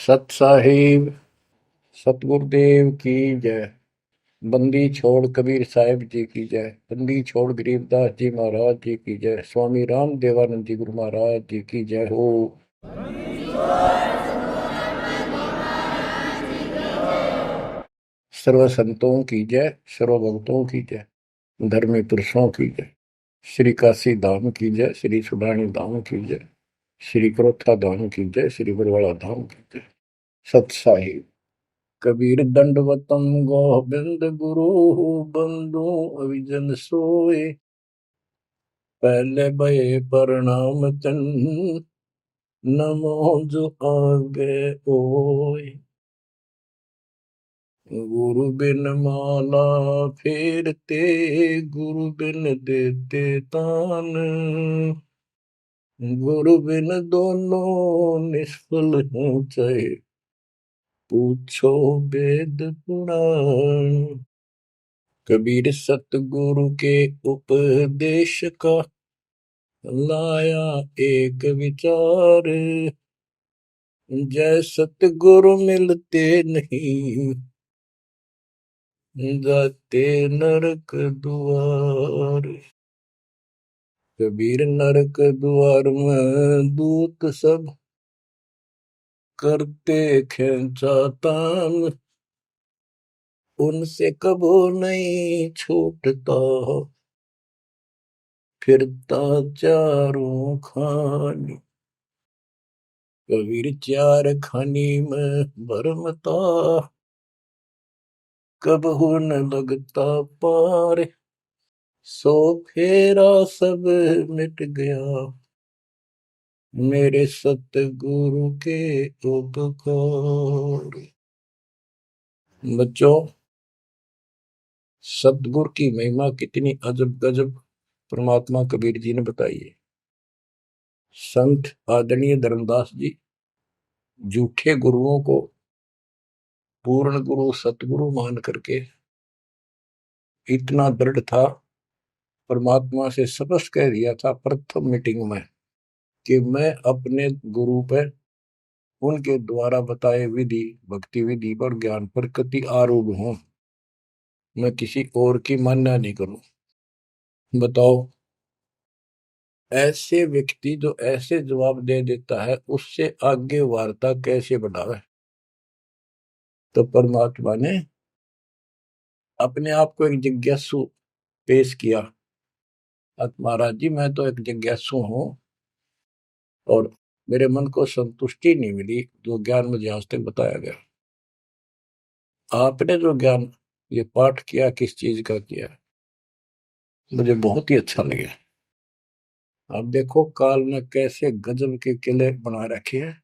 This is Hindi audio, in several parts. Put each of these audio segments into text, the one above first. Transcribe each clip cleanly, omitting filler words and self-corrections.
सत साहिब सतगुरुदेव की जय। बंदी छोड़ कबीर साहिब जी की जय। बंदी छोड़ गरीबदास जी महाराज जी की जय। स्वामी राम देवानंद जी गुरु महाराज जी की जय हो। सर्व संतों की जय, सर्व भक्तों की जय, धर्मी पुरुषों की जय। श्री काशी धाम की जय, श्री सुडानी धाम की जय, श्री क्रोथा धाम की जय, श्री बरवाड़ा धाम की जय। सत साहिब। कबीर दंडवतम गोविंद गुरु बंधु अविजन सोए। पहले भये प्रणाम तन नमो जो आगे ओए। गुरु बिन माला फेरते, गुरु बिन देते तान, गुरु बिन दोनों निष्फल हैं चाहे पूछो वेद पुराण। कबीर सतगुरु के उपदेश का लाया एक विचार। जय सतगुरु मिलते नहीं, जाते नरक द्वार। कबीर नरक द्वार में दूत सब करते खेचा तान, उनसे कबो नहीं छूटता फिरता चारों खानी। कबीर चार खानी में भरमता, कबहू न लगता पार। सो फेरा सब मिट गया, मेरे सतगुरु के उपकार। बच्चों, सतगुरु की महिमा कितनी अजब गजब परमात्मा कबीर जी ने बताई है। संत आदरणीय धर्मदास जी झूठे गुरुओं को पूर्ण गुरु सतगुरु मान करके इतना दृढ़ था, परमात्मा से स्पष्ट कह दिया था प्रथम मीटिंग में कि मैं अपने गुरु पर उनके द्वारा बताए विधि भक्ति विधि पर ज्ञान पर कति आरूढ़ हूं। मैं किसी और की मान्य नहीं करूं। बताओ, ऐसे व्यक्ति जो ऐसे जवाब दे देता है उससे आगे वार्ता कैसे बढ़ावे। तो परमात्मा ने अपने आप को एक जिज्ञासु पेश किया। महाराज जी, मैं तो एक जिज्ञासु हूं और मेरे मन को संतुष्टि नहीं मिली जो ज्ञान मुझे आज तक बताया गया। आपने जो ज्ञान ये पाठ किया किस चीज का किया, मुझे बहुत ही अच्छा लगा। अब देखो काल ने कैसे गजब के किले बना रखे हैं,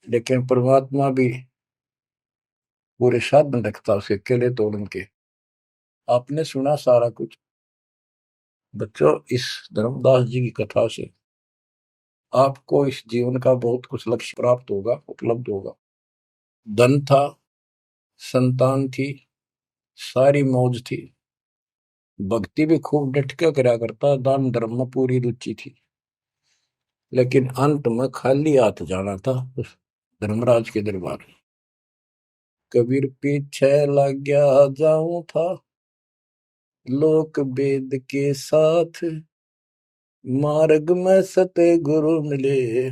लेकिन परमात्मा भी पूरे साधन रखता उसके किले तोड़न के। आपने सुना सारा कुछ। बच्चों, इस धर्मदास जी की कथा से आपको इस जीवन का बहुत कुछ लक्ष्य प्राप्त होगा, उपलब्ध होगा। धन था, संतान थी, सारी मौज थी, भक्ति भी खूब डट के करा करता, दान धर्म में पूरी रुचि थी, लेकिन अंत में खाली हाथ जाना था उस धर्मराज के दरबार। कबीर पीछे लग गया जाऊं था, लोक वेद के साथ, मार्ग में सतगुरु मिले,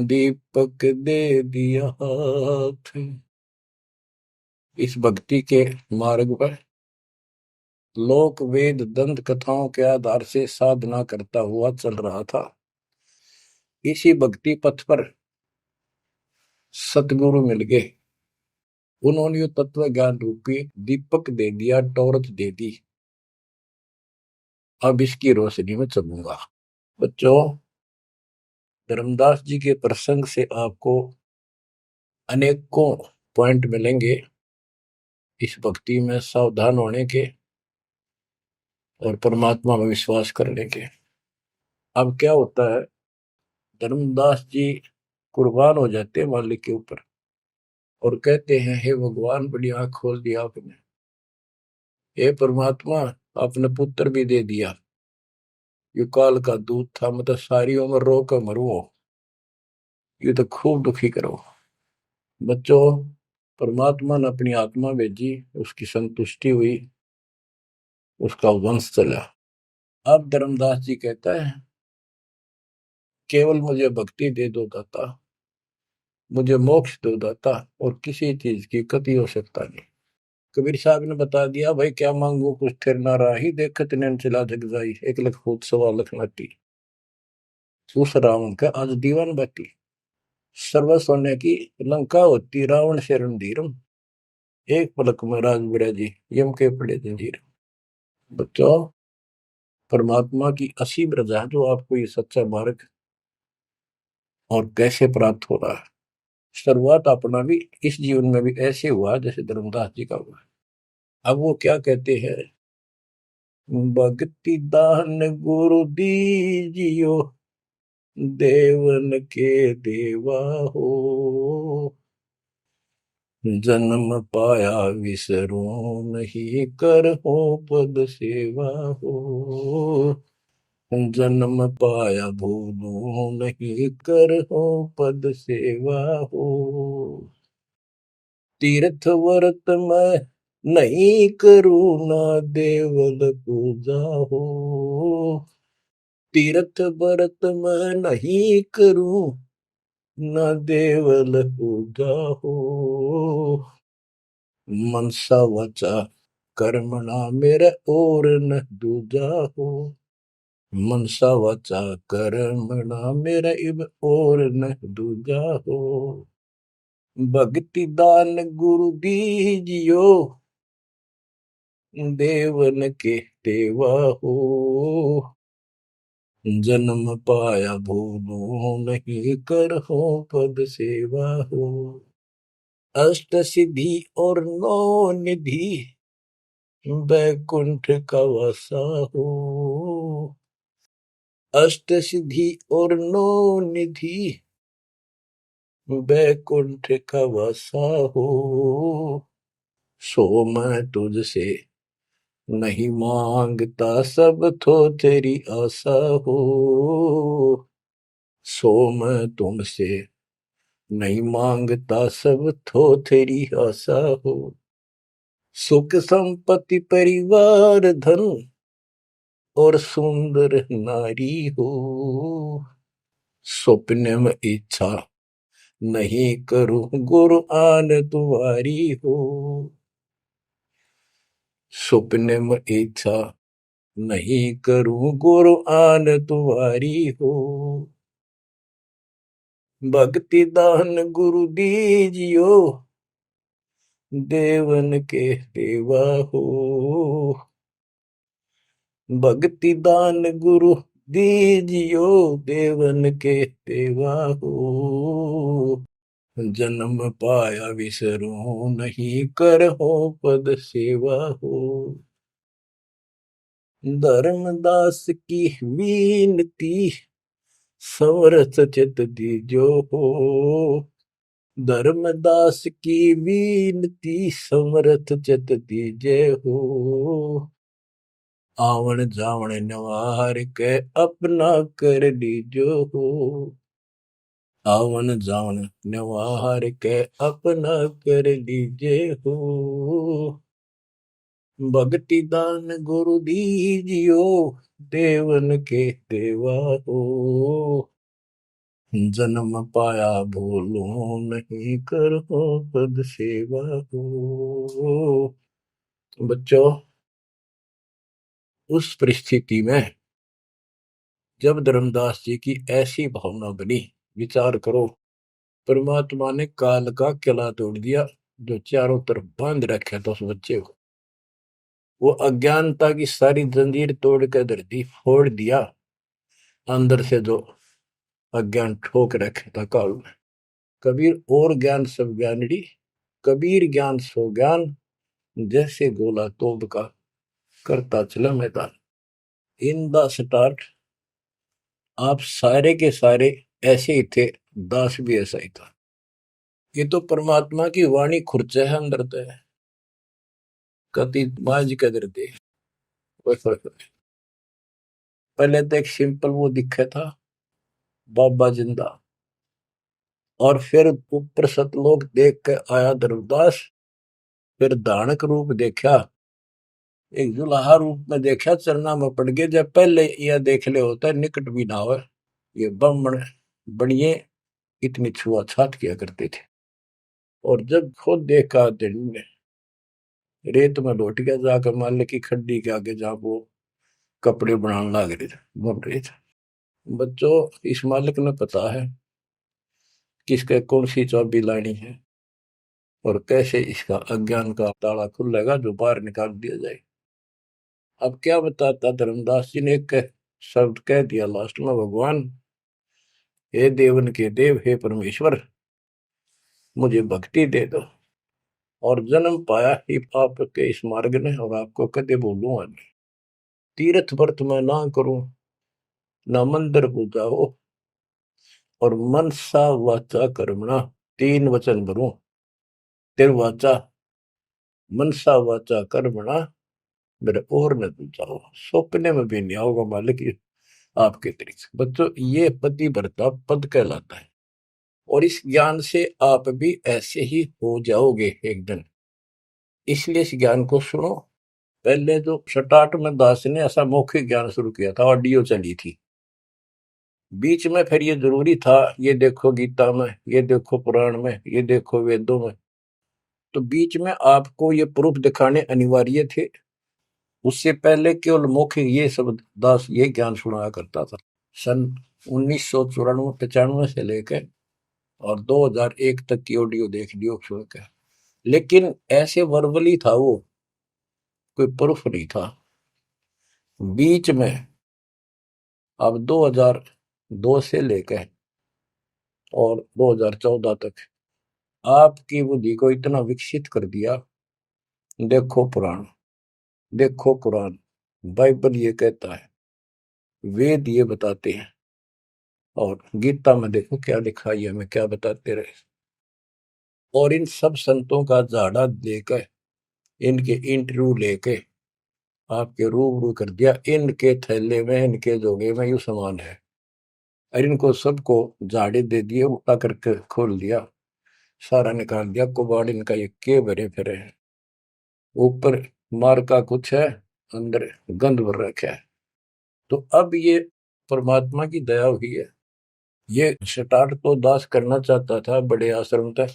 दीपक दे दिया हाथ। इस भक्ति के मार्ग पर लोक वेद दंत कथाओं के आधार से साधना करता हुआ चल रहा था। इसी भक्ति पथ पर सतगुरु मिल गए। उन्होंने तत्व ज्ञान रूपी दीपक दे दिया, टॉर्च दे दी। अब इसकी रोशनी में चलूंगा। बच्चों, धर्मदास जी के प्रसंग से आपको अनेकों पॉइंट मिलेंगे इस भक्ति में सावधान होने के और परमात्मा में विश्वास करने के। अब क्या होता है, धर्मदास जी कुर्बान हो जाते हैं मालिक के ऊपर और कहते हैं, हे भगवान, बड़ी आंख खोल दिया आपने। हे परमात्मा, आपने पुत्र भी दे दिया। युकाल का दूध था, मतलब सारी उम्र रो कर मरो। ये तो खूब दुखी करो। बच्चों, परमात्मा ने अपनी आत्मा भेजी, उसकी संतुष्टि हुई, उसका वंश चला। अब धर्मदास जी कहता है, केवल मुझे भक्ति दे दो दाता, मुझे मोक्ष दो दाता, और किसी चीज की कति आवश्यकता नहीं। कबीर साहब ने बता दिया, भाई क्या मांगू कुछ थिर ना राही, देखत नैन चला जग जाई, 1 लाख फूट 1.25 लाख नाटी। उस रावण का आज दीवान बाटी, सर्व सोने की लंका होती, रावण से रणधीरम, एक पलक में राज बिड़ा जी, यम के पड़े जंजीर। बच्चों, परमात्मा की असीम रजा है जो आपको ये सच्चा मार्ग और कैसे प्राप्त हो रहा है। शुरुआत अपना भी इस जीवन में भी ऐसे हुआ जैसे धर्मदास जी का हुआ। अब वो क्या कहते हैं, भक्ति दान गुरु दीजियो, देवन के देवा हो, जन्म पाया विसरो नहीं, कर हो पद सेवा हो, जन्म पाया भूलो नहीं, कर हो पद सेवा हो, तीर्थ व्रत में नहीं करूणा, देवल पूजा हो, तीर्थ व्रत में नहीं करूं, न देवल पूजा हो, मनसा वचा कर्मणा मेरा और न दूजा हो, मनसा वचा कर्मणा मेरा इब और न दूजा हो, भक्ति दान गुरु दीजियो, देवन के देवा हो, जन्म पाया भूलो नहीं, कर हो पद सेवा हो, अष्ट सिद्धि और 9 निधि, बैकुंठ का वासा हो, अष्ट सिद्धि और 9 निधि, बैकुंठ का वासा हो, सो मैं तुझसे नहीं मांगता, सब तो तेरी आशा हो, सो मैं तुमसे नहीं मांगता, सब तो तेरी आशा हो, सुख संपत्ति परिवार धन और सुंदर नारी हो, स्वप्न में इच्छा नहीं करूं, गुरु आन तुम्हारी हो, स्वप्न में इच्छा नहीं करूं, गुरु आन तुम्हारी हो, भक्ति दान गुरु दीजियो, देवन के देवा हो, भक्ति दान गुरु दीजियो, देवन के देवा हो, जन्म पाया विसरो नहीं, कर हो पद सेवा हो, धर्मदास की विनती, समरथ चित दीजो हो, धर्मदास की विनती, समरथ चित दीजे हो, आवन जावन नवार के अपना कर लीजो हो, आवन जावन नवार के अपना कर लीजे हो, भक्ति दान गुरु दीजियो, देवन के देवा हो, जन्म पाया भूलो नहीं, करो पद सेवा हो। बच्चों, उस परिस्थिति में जब धर्मदास जी की ऐसी भावना बनी, विचार करो, परमात्मा ने काल का किला तोड़ दिया जो चारों तरफ बांध रखा था उस बच्चे को, वो अज्ञानता की सारी जंजीर तोड़ कर धरती फोड़ दिया, अंदर से जो अज्ञान ठोक रखे था काल में। कबीर और ज्ञान सब ज्ञानड़ी, कबीर ज्ञान सो ज्ञान, जैसे गोला तोप का करता चला मैदान। इन द स्टार्ट आप सारे के सारे ऐसे ही थे, दास भी ऐसा ही था। ये तो परमात्मा की वाणी खुर्च है अंदर तो है, कति माज कदर दे। पहले तो एक सिंपल वो दिखा था, बाबा जिंदा, और फिर ऊपर सतलोक देख के आया धर्मदास, फिर दानक रूप देखा, एक जुलाहा रूप में देखा, चरना में पड़ गए। जब पहले यह देख ले होता है निकट भी ना हो, ये ब्राह्मण बनिए इतनी छुआछात किया करते थे। और जब खुद देखा दिन में रेत में लौट गया, जाकर मालिक की खड्डी के आगे जहां वो कपड़े बनाने लग रहे थे, बन रहे थे। बच्चों, इस मालिक ने पता है किसके कौन सी चाबी लानी है और कैसे इसका अज्ञान का ताला खुलेगा जो बाहर निकाल दिया जाए। अब क्या बताता धर्मदास जी ने, एक शब्द कह दिया लास्ट में, भगवान हे देवन के देव, हे परमेश्वर, मुझे भक्ति दे दो और जन्म पाया ही आपके इस मार्ग ने, और आपको कदे बोलूंगा नहीं। तीर्थ व्रत में ना करूं, ना मंदिर पूजा हो, और मनसा वाचा कर्मणा, तीन वचन भरूं, तिरवाचा मनसा वाचा कर्मणा मेरे और न दूजा हो, सपने में भी नहीं आओगे मालिक आपके तरीके। बच्चों, ये पति भरता पद कहलाता है, और इस ज्ञान से आप भी ऐसे ही हो जाओगे एक दिन। इसलिए इस ज्ञान को सुनो। पहले जो स्टार्ट में दास ने ऐसा मौखिक ज्ञान शुरू किया था, ऑडियो चली थी, बीच में फिर ये जरूरी था, ये देखो गीता में, ये देखो पुराण में, ये देखो वेदों में, तो बीच में आपको ये प्रूफ दिखाने अनिवार्य थे। उससे पहले केवल मौखिक ये सब दास ये ज्ञान सुनाया करता था। सन 1994-95 से लेकर और 2001 तक की ऑडियो देख लियो सुन के, लेकिन ऐसे वर्बली था वो, कोई प्रूफ नहीं था। बीच में अब 2002 से लेकर और 2014 तक आपकी बुद्धि को इतना विकसित कर दिया। देखो पुराण, देखो कुरान, बाइबल ये कहता है, वेद ये बताते हैं, और गीता में देखो क्या लिखा है, हमें क्या बताते रहे। और इन सब संतों का झाड़ा लेकर, इनके इंटरव्यू लेके आपके रूबरू कर दिया, इनके थैले में, इनके जोगे में यू सामान है, और इनको सबको झाड़े दे दिए, उल्टा करके खोल दिया, सारा निकाल दिया कुबाड़ इनका, ये के भरे फिरे हैं। ऊपर मार का कुछ है, अंदर गंध भर रखा है। तो अब ये परमात्मा की दया हुई है। ये स्टार्ट तो दास करना चाहता था बड़े आश्रम तक,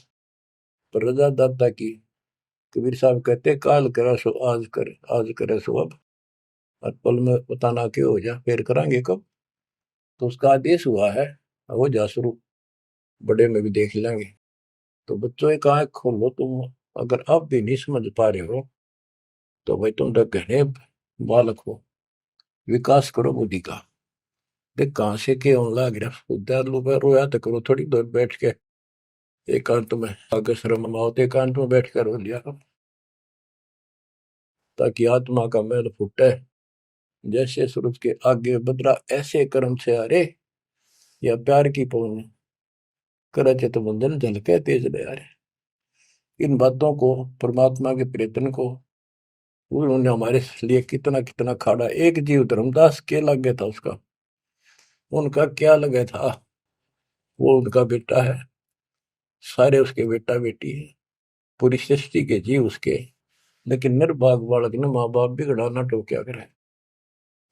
पर रजा दाता की। कबीर साहब कहते, काल करा सो आज कर, आज करे सो अब, और पल में पता ना क्यों हो जा, फिर करांगे कब। तो उसका आदेश हुआ है, हो जा शुरू, बड़े में भी देख लेंगे। तो बच्चों एक आंख खोलो तुम, अगर अब भी नहीं समझ पा रहे हो तो भाई तुम तो घने बालक हो, विकास करो बुद्धि का। देख कहां से के होने लग रहा, उद्यालु पे रोया तो करो थोड़ी देर बैठ के, एकांत में आगे शर्म आओ तो एकांत में बैठ कर रो लिया करो, ताकि आत्मा का मैल फूटे। जैसे सूरज के आगे बदरा, ऐसे कर्म से अरे, या प्यार की पौन करे थे तो बंधन झलके तेज ले आ रहे। इन बातों को, परमात्मा के प्रेतन को, उन्होंने हमारे लिए कितना कितना खाड़ा। एक जीव धर्मदास के लगे था उसका, उनका क्या लगे था, वो उनका बेटा है, सारे उसके बेटा बेटी है, पूरी सृष्टि के जीव उसके। लेकिन निर्भाग बालक ने माँ बाप बिगड़ा ना टोक्या करे,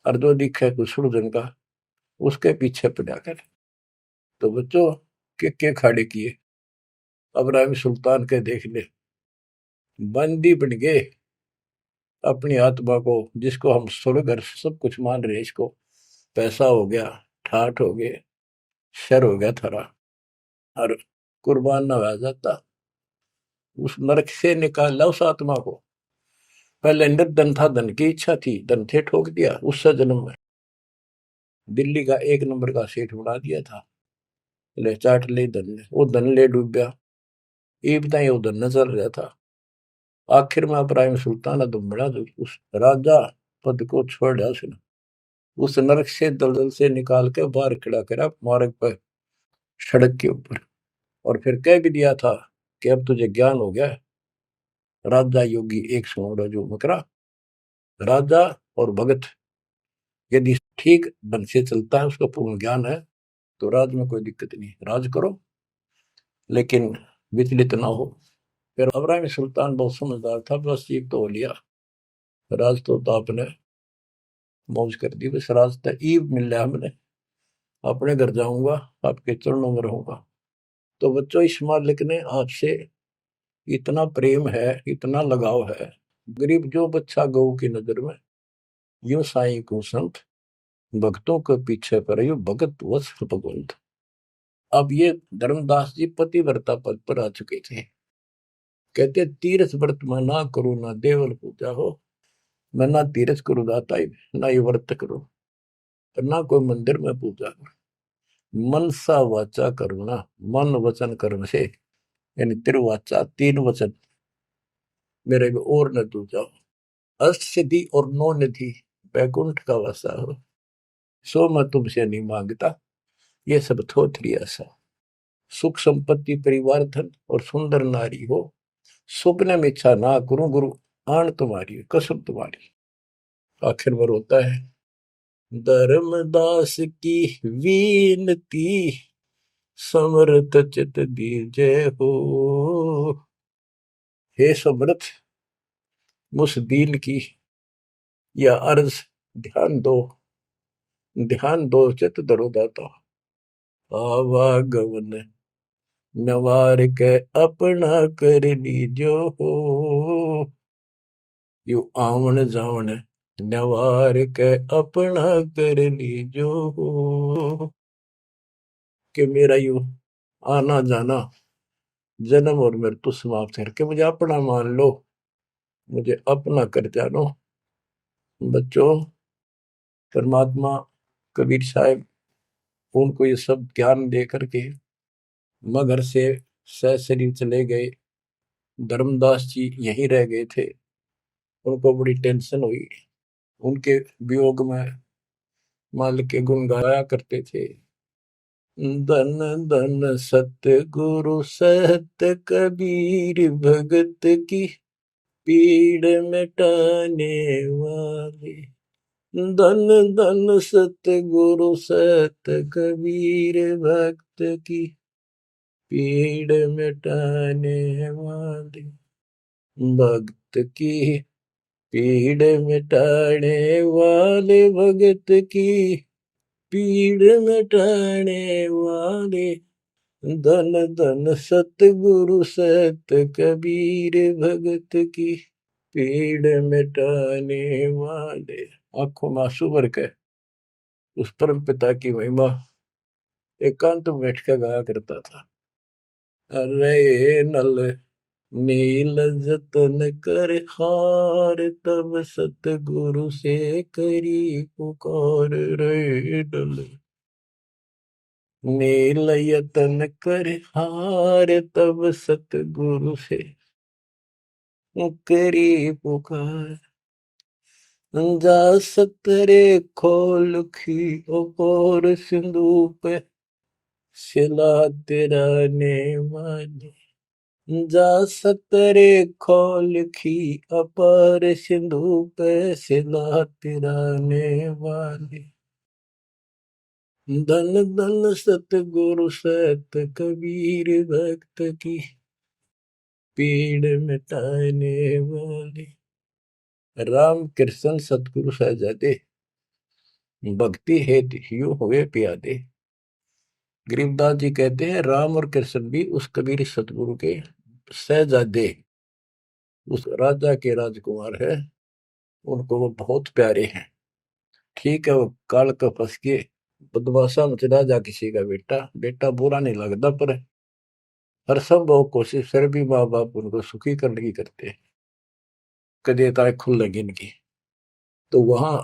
और जो दिखे कुछ सुरजन का उसके पीछे पड़ा करे। तो बच्चों, के खाड़े किए, अब्राहिम सुल्तान के देख ले, बंदी बन गए अपनी आत्मा को, जिसको हम स्वर्ग और सब कुछ मान रहे, इसको पैसा हो गया, ठाठ हो गए, शर हो गया थारा, और कुर्बान ना हो जाता, उस नरक से निकाला उस आत्मा को। पहले निर्धन था, धन की इच्छा थी, धन थे ठोक दिया, उस जन्म में दिल्ली का एक नंबर का सेठ बना दिया था, ले चाट ले धन ने, वो धन ले डूब गया, ये बताइए वो धन न चल रहा था। आखिर में इब्राहिम सुल्तान अदम बड़ा, जो उस राजा पद को छोड़ा उसने, उस नरक से दलदल से निकाल के बाहर खड़ा करा मार्ग पर, सड़क के ऊपर, और फिर कह भी दिया था कि अब तुझे ज्ञान हो गया। राजा योगी एक सुनो जो मकरा, राजा और भगत यदि ठीक ढंग से चलता है, उसका पूर्ण ज्ञान है, तो राज में कोई दिक्कत नहीं, राज करो। लेकिन विचलित ना हो। फिर इब्राहिम सुल्तान बहुत समझदार था, बस ये तो हो लिया, राज तो आपने मौज कर दी, बस रास्ता ईब मिल रहा हमने, अपने घर जाऊंगा, आपके चरणों में रहूंगा। तो बच्चों, इस मालिक ने आपसे इतना प्रेम है, इतना लगाव है, गरीब जो बच्चा गऊ की नजर में, यूं साईं को संत, भक्तों के पीछे पर यूं भगत वत्स भगवंत। अब ये धर्मदास जी पतिव्रता पद पर आ चुके थे। कहते तीर्थ व्रत मैं ना करूं, ना देवल पूजा हो, मैं ना तीर्थ करूं दाता ही, ना ये व्रत करूं, और ना कोई मंदिर में पूजा करूं। मन सा वाचा करुणा, मन वचन कर्म से, यानी तिरुवाचा, तीन वचन मेरे को और न तू जाओ, अष्ट सिद्धि और नौ निधि, बैकुंठ का वासा हो, सो मैं तुमसे नहीं मांगता, ये सब थोथरी ऐसा। सुख संपत्ति परिवार धन और सुंदर नारी हो, स्वप्न में इच्छा ना करूं गुरु, आन तुम्हारी कसम तुम्हारी। आखिर में रोता है, धर्मदास की वीनती, समर्थ चित दीजे हो। हे समर्थ, मुझ दीन की या अर्ज ध्यान दो, ध्यान दो चित धरो दाता। आवागमन नवार के अपना कर लीजो हो, यू आवन जावन नवार के अपना कर लीजो हो। कि मेरा यू आना जाना, जन्म और मृत्यु समाप्त करके मुझे अपना मान लो, मुझे अपना कर जानो। बच्चों, परमात्मा कबीर साहब उनको ये सब ज्ञान दे करके मगर से सशरीर चले गए। धर्मदास जी यहीं रह गए थे। उनको बड़ी टेंशन हुई। उनके वियोग में मालिक के गुण गाया करते थे। धन धन सत्य गुरु सत्य कबीर, भगत की पीड़ मिटाने वाले। धन धन सत्य गुरु सत्य कबीर, भक्त की पीड़ मिटाने वाले। भक्त की पीड़ मिटाने वाले, भगत की पीड़ मिटाने वाले। धन धन सतगुरु सत्य कबीर, भगत की पीड़ मिटाने वाले। आंखों में आंसू भर के उस परम पिता की महिमा एकांत में बैठ कर गाया करता था। अरे नल नील जतन कर हार, तब सतगुरु से करी पुकार। रे नल नील यतन कर हार, तब सतगुरु से करी पुकार। जा सतरे खोल खी और सिंधु पे, सिला तेरा ने वाली। जा सतरे खोल खी अपार, सिंधु पे सिला तिराने वाली। धन धन सतगुरु सत कबीर, भक्त की पीड़ मिटाने वाली। राम कृष्ण सतगुरु सहजादे, भक्ति हेतु ह्यू हुए प्यादे। गरीबदास जी कहते हैं राम और कृष्ण भी उस कबीर सतगुरु के सहजादे, उस राजा के राजकुमार है, उनको वो बहुत प्यारे हैं। ठीक है, वो काल का फंस के बदमाशा मच राजा किसी का बेटा, बेटा बुरा नहीं लगता, पर हर संभव कोशिश फिर भी माँ बाप उनको सुखी करने की करते हैं, कदे ताए खुल लगी इनकी। तो वहां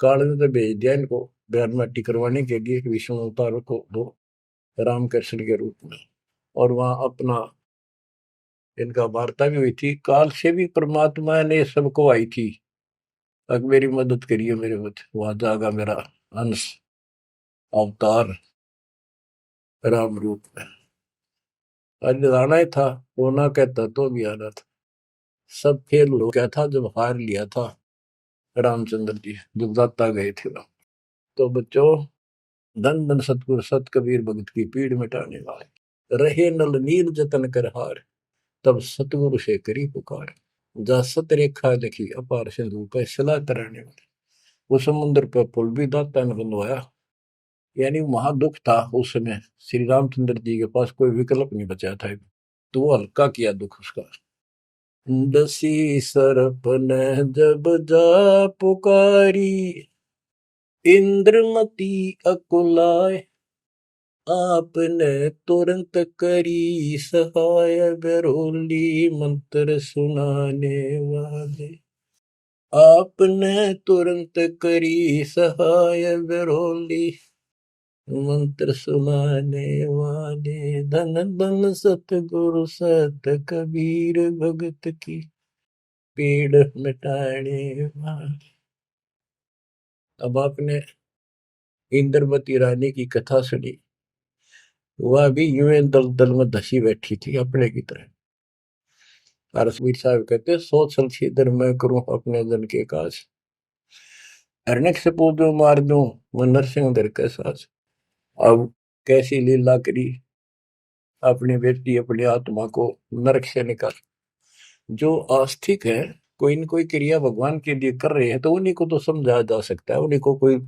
काल ने तो भेज दिया इनको बयान माटी करवाने के लिए विष्णु अवतार को, वो रामकृष्ण के रूप में। और वहां अपना इनका वार्ता भी हुई थी। काल से भी परमात्मा ने सबको आई थी, अब मेरी मदद करिए, मेरे मत वहां जागा मेरा अंश अवतार राम रूप में। आज आना ही था, होना कहता तो भी आना था। सब फेल हो गया था जब हार लिया था रामचंद्र जी, जब दाता गए थे राम। तो बच्चों, धन धन सतगुरु सत कबीर, भगत की पीड़ मिटाने वाले। रहे नल नील जतन कर हार, तब सतगुरु से करी पुकार। जा सत रेखा लिखी अपार सिंधु पे सला तराने वाले। वो समुद्र पे पुल भी दाता ने बनवाया। यानी महादुख था उस समय, श्री रामचंद्र जी के पास कोई विकल्प नहीं बचा था, तो वो हल्का किया दुख उसका। दसी सरप ने जब जा पुकारी, इंद्रमती अकुलाय, आपने तुरंत करी सहाय, बरोली मंत्र सुनाने वाले। आपने तुरंत करी सहाय, बरोली मंत्र सुनाने वाले। धन धन सतगुरु सत कबीर, भगत की पीड़ मिटाने वाले। अब आपने इंद्रवती रानी की कथा सुनी, वह भी यूं दल दल में धसी बैठी थी अपने की तरह। रसवीर साहब कहते, सोच छलछीदर मैं करूं अपने जन के काज, हरनेक से पूजो मार दूं मैं नरसिंह दर के साज। अब कैसी लीला करी अपनी बेटी अपनी आत्मा को नरक से निकाल। जो आस्तिक है, कोई न कोई क्रिया भगवान के लिए कर रहे हैं, तो उन्हीं को तो समझाया जा सकता है, उन्हीं को कोई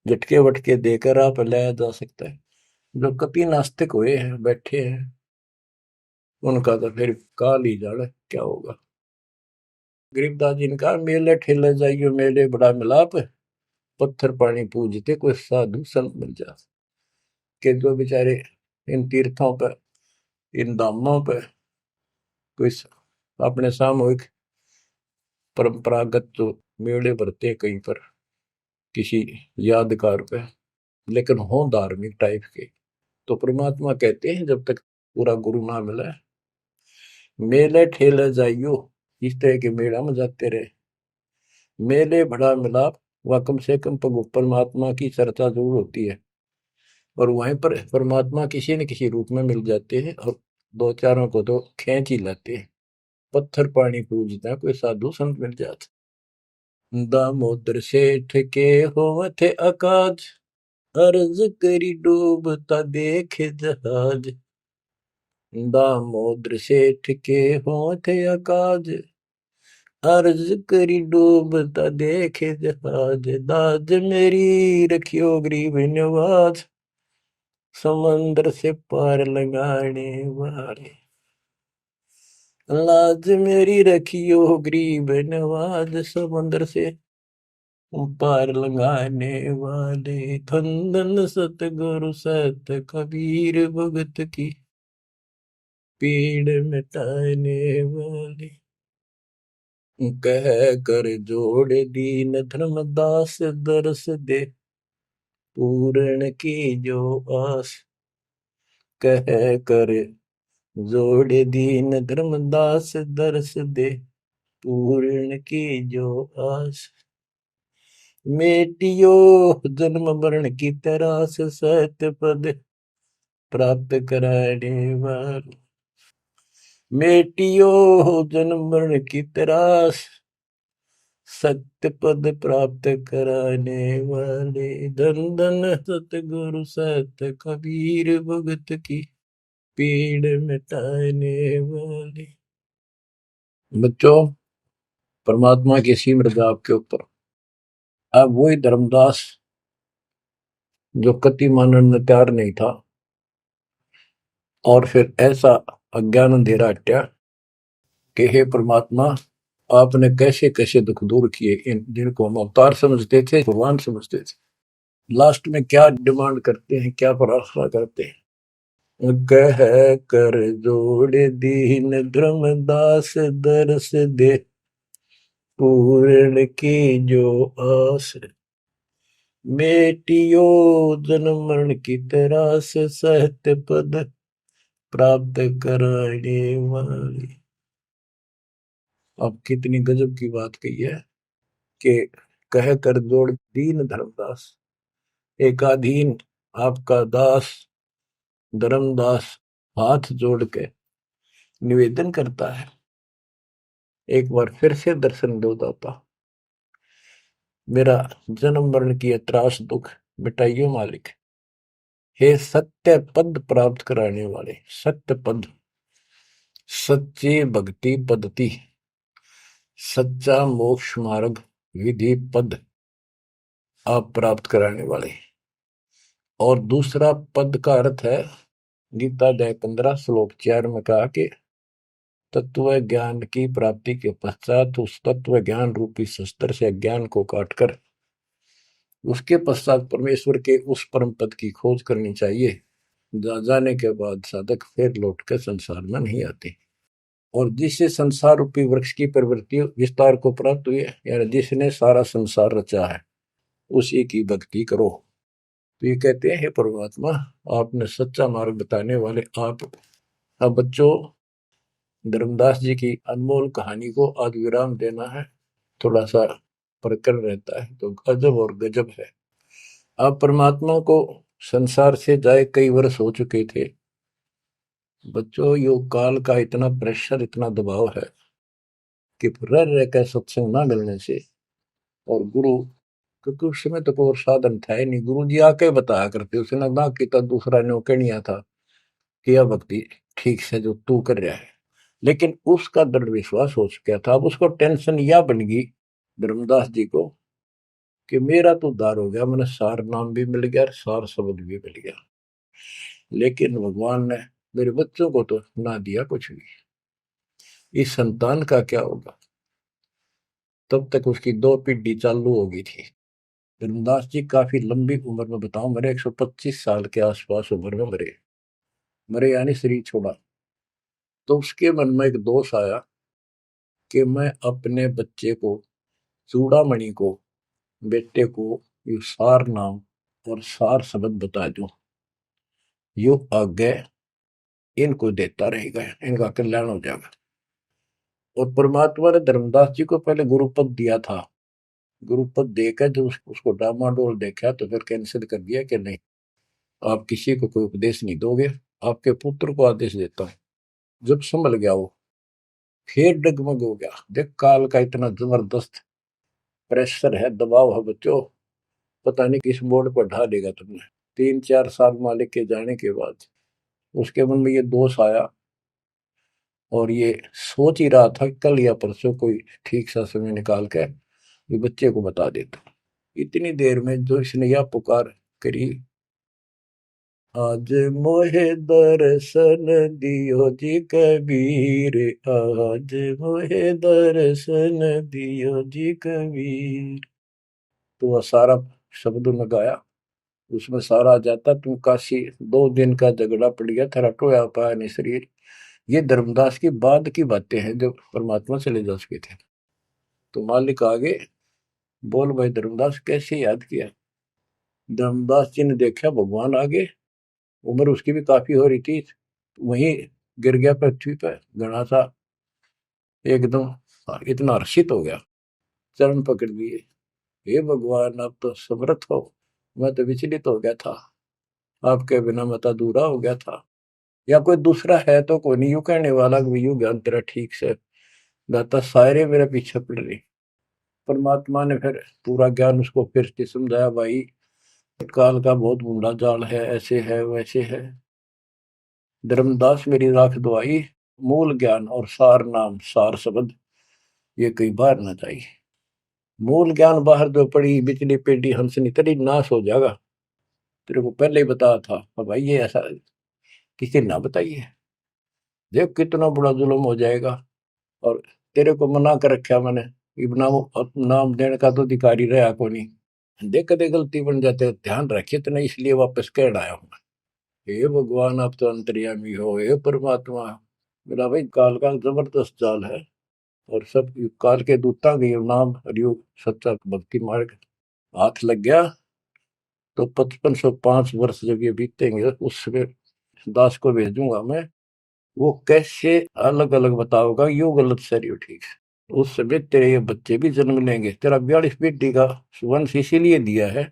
झटके वटके देकर आप लाया जा सकता है। जो कति नास्तिक हुए हैं बैठे हैं, उनका तो फिर काल ही जाने क्या होगा। गरीबदास जी ने कहा, मेले ठेले जाइयो मेले बड़ा मिलाप, पत्थर पानी पूजते कोई साधु संत मिल जा। के जो बेचारे इन तीर्थों पर, इन धामों पर कोई अपने सामूहिक परंपरागत जो मेले भरते हैं कहीं पर किसी यादगार पे, लेकिन हो धार्मिक टाइप के, तो परमात्मा कहते हैं जब तक पूरा गुरु ना मिला, मेले ठेले जाइयो, इस तरह के मेला में जाते रहे, मेले बड़ा मिलाप, वह कम से कम परमात्मा की चर्चा जरूर होती है, और वहीं पर परमात्मा किसी न किसी रूप में मिल जाते हैं, और दो चारों को तो खींच ही लाते हैं। पत्थर पानी पूजता कोई साधु संत मिल जाते। दामोदर सेठ के होवत अकाज, अर्ज करी डूबता देखे जहाज। दामोदर सेठ के होवत अकाज, अर्ज करी डूबता देखे जहाज। दाज मेरी रखियो गरीब नवाज, समंदर से पार लगाने वाले। लाज मेरी रखियो गरीब नवाज, समंदर से पार लगाने वाले। धन धन सतगुरु सत कबीर, भगत की पीड़ मिटाने वाले। कह कर जोड़ दीन धर्मदास, दरस दे पूर्ण की जो आस। कह कर जोड़ दीन धर्मदास, दरस दे पूर्ण की जो आस। मेटियो जन्म मरण की तरास, सत्य पद प्राप्त कराने वाले। मेटियो जन्म मरण की तरास, सत्य पद प्राप्त कराने वाले। धन धन सतगुरु सत कबीर, भगत की पीड़ मिटाने वाले। बच्चों, परमात्मा की सिमरन आपके ऊपर। अब वही धर्मदास जो कति मानने में तैयार नहीं था, और फिर ऐसा अज्ञान अंधेरा हटा कि हे परमात्मा, आपने कैसे कैसे दुख दूर किए, इन जिनको हम अवतार समझते थे, भगवान समझते थे, लास्ट में क्या डिमांड करते हैं, क्या प्रार्थना करते हैं। कह कर जोड़ दीन धर्मदास, दरस दे पूर्ण की जो आस। मेटियो जन्म मरण की तरास, सहत पद प्राप्त कराने वाली। अब कितनी गजब की बात कही है कि कह कर जोड़ दीन धर्मदास, एक अधीन आपका दास धर्मदास हाथ जोड़ के निवेदन करता है, एक बार फिर से दर्शन दो दाता, मेरा जन्म मरण की त्रास दुख मिटाइयो मालिक। हे सत्य पद प्राप्त कराने वाले, सत्य पद, सच्ची भक्ति पद्धति, सच्चा मोक्ष मार्ग विधि पद आप प्राप्त कराने वाले। और दूसरा पद का अर्थ है, गीता अध्याय 15 श्लोक 4 में कहा कि तत्व ज्ञान की प्राप्ति के पश्चात उस तत्व ज्ञान रूपी शस्त्र से ज्ञान को काटकर उसके पश्चात परमेश्वर के उस परम पद की खोज करनी चाहिए। जाने के बाद साधक फिर लौट कर संसार में नहीं आते। और जिससे संसार रूपी वृक्ष की प्रवृत्ति विस्तार को प्राप्त हुई है, यानी जिसने सारा संसार रचा है, उसी की भक्ति करो। तो ये कहते हैं, हे परमात्मा, आपने सच्चा मार्ग बताने वाले आप। अब बच्चों, धर्मदास जी की अनमोल कहानी को आज विराम देना है। थोड़ा सा प्रकरण रहता है तो अजब और गजब है। आप परमात्मा को संसार से जाए कई वर्ष हो चुके थे। बच्चों, योग काल का इतना प्रेशर, इतना दबाव है कि रह रह कर सत्संग ना मिलने से, और गुरु, क्योंकि उस समय तो कोई और साधन था ही नहीं, गुरु जी आके बताया करते, उसने ना किया दूसरा न्यों नहीं था कि यह भक्ति ठीक से जो तू कर रहा है। लेकिन उसका दृढ़ विश्वास हो चुका था। अब उसको टेंशन यह बन गई धर्मदास जी को कि मेरा तो उद्धार हो गया, मैंने सार नाम भी मिल गया, सार शब्द भी मिल गया, लेकिन भगवान ने मेरे बच्चों को तो ना दिया कुछ भी। इस संतान का क्या होगा? तब तक उसकी 2 पीढ़ी चालू हो गई थी। धर्मदास जी काफी लंबी उम्र में, बताऊं, मेरे 125 साल के आसपास उम्र में मरे। मरे यानी शरीर छोड़ा। तो उसके मन में एक दोष आया कि मैं अपने बच्चे को, चूड़ामणि को, बेटे को ये सार नाम और सार शब्द बता दूं, यो आगे इनको देता रहेगा, इनका कल्याण हो जाएगा। और परमात्मा ने धर्मदास जी को पहले गुरुपद दिया था। गुरुपद देकर जब उसको डामाडोल देखा तो फिर कैंसिल कर दिया कि नहीं, आप किसी को कोई उपदेश नहीं दोगे, आपके पुत्र को आदेश देता हूं। जब संभल गया वो, फिर डगमग हो गया। देख, काल का इतना जबरदस्त प्रेशर है, दबाव है बच्चों, पता नहीं किस मोड़ पर ढा देगा तुमने। 3-4 साल मालिक के जाने के बाद उसके मन में ये दोष आया, और ये सोच ही रहा था कल या परसों कोई ठीक सा समय निकाल कर ये बच्चे को बता देता। इतनी देर में जो इसने यह पुकार करी, आज मोहे दर्शन दियो जी कबीर, आज मोहे दर्शन दियो जी कबीर। तो वह सारा शब्द में गाया, उसमें सारा आ जाता, तुम काशी 2 दिन का झगड़ा पड़ गया, तेरा टोया पाया नहीं शरीर। ये धर्मदास की बाद की बातें हैं, जब परमात्मा चले जा चुके थे। तो मालिक आगे बोल, भाई धर्मदास कैसे याद किया? धर्मदास जी ने देखा भगवान आगे, उम्र उसकी भी काफी हो रही थी, वहीं गिर गया पृथ्वी पर घना सा, एकदम इतना हर्षित हो गया, चरण पकड़ लिए। हे भगवान, आप तो समर्थ हो, मैं तो विचलित हो गया था, आपके बिना मैं तो अधूरा हो गया था। या कोई दूसरा है तो कोई नहीं, यूं कहने वाला कि यूं ज्ञान तेरा ठीक से दाता, सारे मेरे पीछे पड़ रही। परमात्मा ने फिर पूरा ज्ञान उसको फिर से समझाया, भाई काल का बहुत बूढ़ा जाल है, ऐसे है वैसे है। धर्मदास मेरी राख दवाई, मूल ज्ञान और सार नाम सार शब्द ये कहीं बाहर ना जाए। मूल ज्ञान बाहर जो पड़ी, बिचली पेटी हंसनी तेरी नाश हो जाएगा। तेरे को पहले ही बताया था। अब भाई ये ऐसा किसी ना बताइए, देख कितना बड़ा जुल्म हो जाएगा। और तेरे को मना कर रखा मैंने, नाम देने का तो अधिकारी रहा को नहीं। देख कदे गलती बन जाते, ध्यान रखे तो नहीं, इसलिए वापस कह आया हूं। हे भगवान, आप तो अंतर्यामी हो, हे परमात्मा। मेरा भाई काल का जबरदस्त जाल है, और सब काल के दूता के नाम हरियोग सच्चा भक्ति मार्ग हाथ लग गया तो 5505 वर्ष जब ये बीतेंगे, उस समय दास को भेजूंगा मैं, वो कैसे अलग अलग बताओगा, यू गलत सही ठीक। उस समय तेरे ये बच्चे भी जन्म लेंगे। तेरा 42 पीढ़ी का वंश इसीलिए दिया है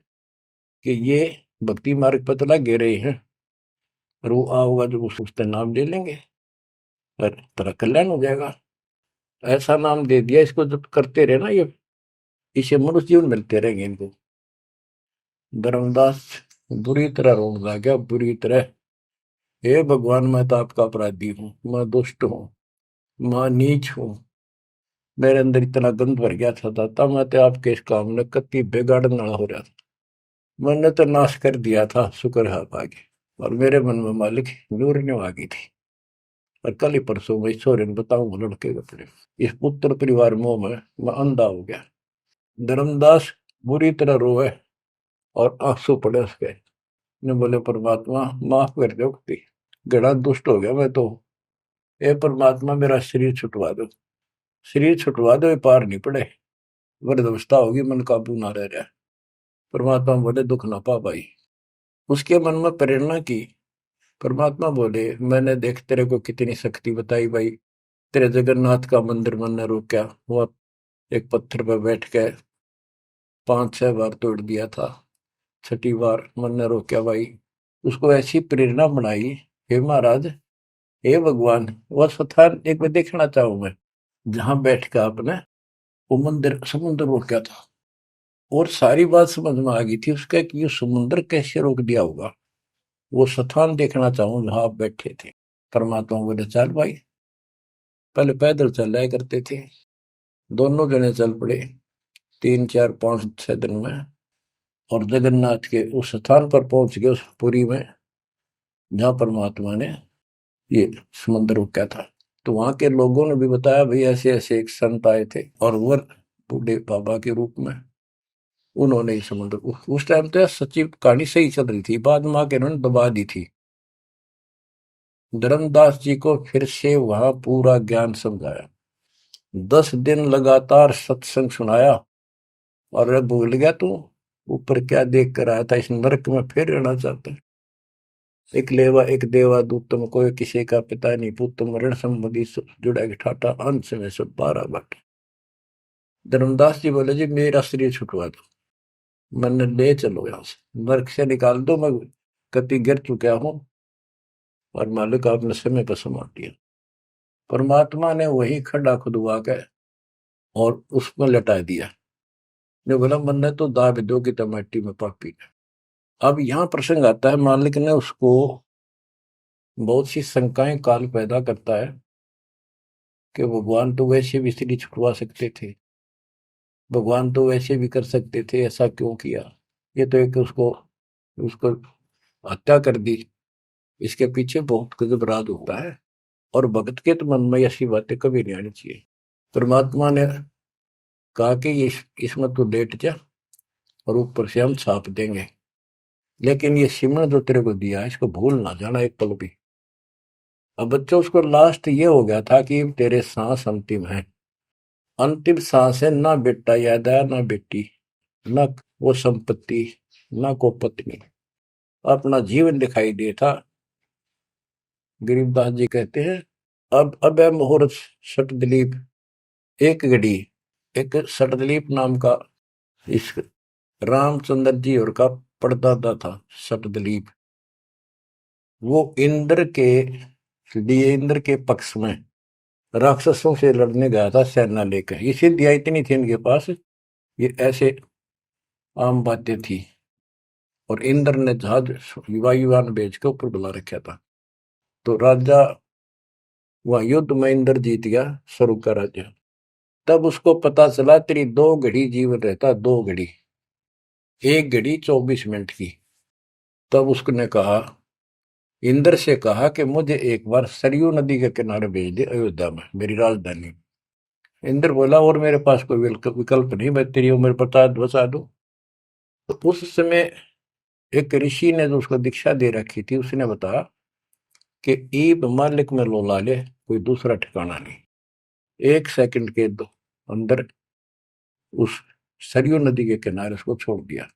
कि ये भक्ति मार्ग पर तो लगे रहे हैं, और वो आओगा जो उसका नाम ले लेंगे और तेरा कल्याण हो जाएगा। ऐसा नाम दे दिया, इसको जब करते रहे ना, ये इसे मनुष्य जीवन मिलते रहेंगे इनको। धर्मदास बुरी तरह रोने लगा, बुरी तरह। हे भगवान, मैं तो आपका अपराधी हूँ, मैं दुष्ट हूँ, मैं नीच हूँ। मेरे अंदर इतना गंद भर गया था दाता, मैं तो आपके इस काम ने कति बिगाड़ने वाला हो रहा था। मैंने तो नाश कर दिया था, शुक्र है आप आगे। और मेरे मन में मालिक नूरने आ गई थी। और कल ही परसों में ईश्वर ने बताऊं लड़के के अपने इस पुत्र परिवार मोह में मैं अंधा हो गया। धर्मदास बुरी तरह रोए और आंसू पड़े उसके। ने बोले परमात्मा माफ कर दो, गड़ा दुष्ट हो गया मैं तो। ए परमात्मा, मेरा शरीर छुटवा दो, शरीर छुटवा दो, ये पार नहीं पड़े, वृद्धावस्था होगी, मन काबू ना रह रहा। परमात्मा बोले दुख ना पा भाई। उसके मन में प्रेरणा की। परमात्मा बोले मैंने देख तेरे को कितनी शक्ति बताई भाई। तेरे जगन्नाथ का मंदिर मैंने रोका, वो एक पत्थर पर बैठ के 5-6 बार तोड़ दिया था, छठी बार मैंने रोका भाई। उसको ऐसी प्रेरणा बनाई, हे महाराज, हे भगवान, वह स्थान एक बार देखना चाहूं मैं जहां बैठ के आपने वो मंदिर समुद्र रोका था। और सारी बात समझ में आ गई थी उसका कि ये समुद्र कैसे रोक दिया होगा। वो स्थान देखना चाहूं जहां आप बैठे थे। परमात्मा बोले चल भाई। पहले पैदल चल रहा करते थे, दोनों जने चल पड़े 3-4-5-6 दिन में। और जगन्नाथ के उस स्थान पर पहुंच गए, उस पुरी में जहां परमात्मा ने ये समुद्र रोका था। तो वहां के लोगों ने भी बताया भाई ऐसे ऐसे एक संत आए थे और वो बूढ़े बाबा के रूप में उन्होंने ही समुद्र उस टाइम तो सच्ची कहानी सही चल रही थी, बाद में आके उन्होंने दबा दी थी। धर्मदास जी को फिर से वहां पूरा ज्ञान समझाया, 10 दिन लगातार सत्संग सुनाया। और अब भूल गया तू ऊपर क्या देख कर आया था, इस नरक में फिर रहना चाहता है। एक लेवा एक देवा दूत तुम कोई किसी का पिता नहीं पूत, तुम ऋण संबंधी जुड़ा के ठाटा अंश में सब 12 बाटे। धर्मदास जी बोले जी मेरा शरीर छुटवा दो, मैंने ले चलो यहां से, नरक से निकाल दो, मैं कति गिर चुका हूं और मालिक आपने समय पर संभाल दिया। परमात्मा ने वही खड्डा खुदवा के और उसमें लटा दिया। जो बोला मन तो दाब दो कि टमाटी में पापी। अब यहाँ प्रसंग आता है, मालिक ने उसको बहुत सी शंकाएं काल पैदा करता है कि भगवान तो वैसे भी स्त्री छुड़वा सकते थे, भगवान तो वैसे भी कर सकते थे, ऐसा क्यों किया। ये तो एक उसको उसको हत्या कर दी। इसके पीछे बहुत गजब राज होता है। और भगत के तो मन में ऐसी बातें कभी नहीं आनी चाहिए। परमात्मा ने कहा कि इसमें तो लेट जा और ऊपर से हम छाप देंगे, लेकिन ये सिमरन जो तेरे को दिया है इसको भूल ना जाना एक पल भी। अब बच्चों उसको लास्ट ये हो गया था कि तेरे सांस अंतिम है, अंतिम सांस है, ना बेटा याद आया ना बेटी, ना वो संपत्ति, ना को पत्नी, अपना जीवन दिखाई दे था। गरीबदास जी कहते हैं अब है मुहूर्त सटदलीप एक घड़ी। एक सटदलीप नाम का इस रामचंद्र जी और का परदादा था सटदलीप। वो इंद्र के लिए इंद्र के पक्ष में राक्षसों से लड़ने गया था सेना लेकर। ये सिद्धियां इतनी थी इनके पास, ये ऐसे आम बातें थी। और इंद्र ने जहाज वायुयान भेज के ऊपर बुला रखा था। तो राजा वहां युद्ध में इंद्र जीत गया, स्वर्ग का राजा। तब उसको पता चला तेरी 2 घड़ी जीवन रहता, 2 घड़ी, 1 घड़ी 24 मिनट की। तब उसने कहा, इंद्र से कहा कि मुझे एक बार सरयू नदी के किनारे भेज दे अयोध्या में, मेरी राजधानी। इंद्र बोला और मेरे पास कोई विकल्प नहीं, मैं तेरी उम्र बता दूं। तो उस समय एक ऋषि ने जो उसको दीक्षा दे रखी थी उसने बताया कि ईब मालिक में लोला ले, कोई दूसरा ठिकाना नहीं। 1 सेकंड के अंदर उस सरयू नदी के किनारे उसको छोड़ दिया।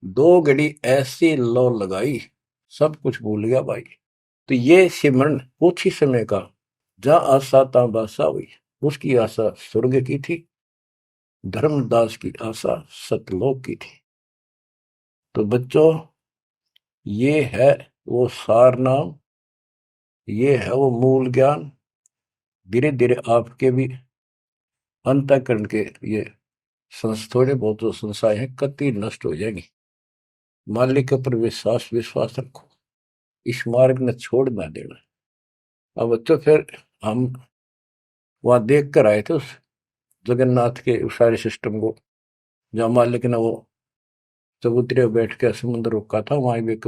2 घड़ी ऐसी लो लगाई, सब कुछ भूल गया भाई। तो ये सिमरन कुछ ही समय का, जहां आशा ता बासा हुई। उसकी आशा स्वर्ग की थी, धर्मदास की आशा सतलोक की थी। तो बच्चों ये है वो सार नाम, ये है वो मूल ज्ञान। धीरे धीरे आपके भी अंतःकरण के ये थोड़े बहुत जो संशय है कति नष्ट हो जाएंगी। मालिक के ऊपर विश्वास विश्वास रखो, इस मार्ग ने छोड़ ना देना। अब तो फिर हम वहां देख कर आए थे उस जगन्नाथ के उस सारे सिस्टम को, जहाँ मालिक ने वो चबूतरे बैठ के समुद्र रोका था, वहां भी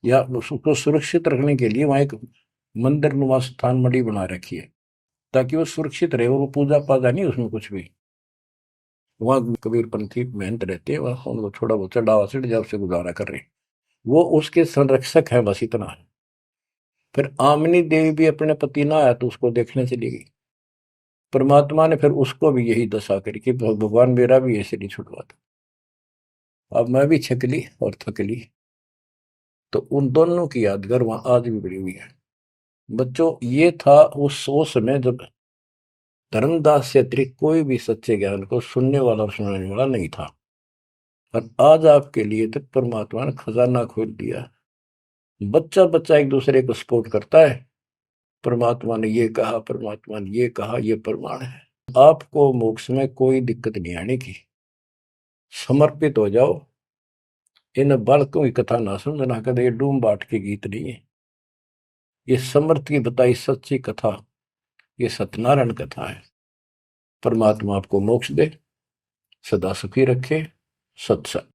या उसको सुरक्षित रखने के लिए वहां एक मंदिर नुमा स्थान मणि बना रखी है, ताकि वो सुरक्षित रहे और वो पूजा पाजा नहीं उसमें कुछ भी। वहां कबीरपंथी मेहनत रहते हैं, वहां उनको थोड़ा बहुत चढ़ावा चढ़ जाओ से गुजारा कर रहे हैं, वो उसके संरक्षक है, बस इतना है। फिर आमनी देवी भी अपने पति ना आया तो उसको देखने चली गई। परमात्मा ने फिर उसको भी यही दशा करी कि भगवान मेरा भी ऐसे नहीं छुड़वाता। अब मैं भी छकली और थकली, तो उन दोनों की यादगार वहां आज भी बड़ी हुई है। बच्चों, ये था उस समय जब धर्मदास से अतिरिक्त कोई भी सच्चे ज्ञान को सुनने वाला और सुनाने वाला नहीं था, और आज आपके लिए तो परमात्मा ने खजाना खोल दिया। बच्चा बच्चा एक दूसरे को सपोर्ट करता है, परमात्मा ने ये कहा, परमात्मा ने ये कहा, ये प्रमाण है। आपको मोक्ष में कोई दिक्कत नहीं आने की। समर्पित हो जाओ। इन बालकों की कथा ना समझना कदे, ये डूम बाट के गीत नहीं है, ये समर्थ की बताई सच्ची कथा, ये सत्यनारायण कथा है। परमात्मा आपको मोक्ष दे, सदा सुखी रखे। सत्संग।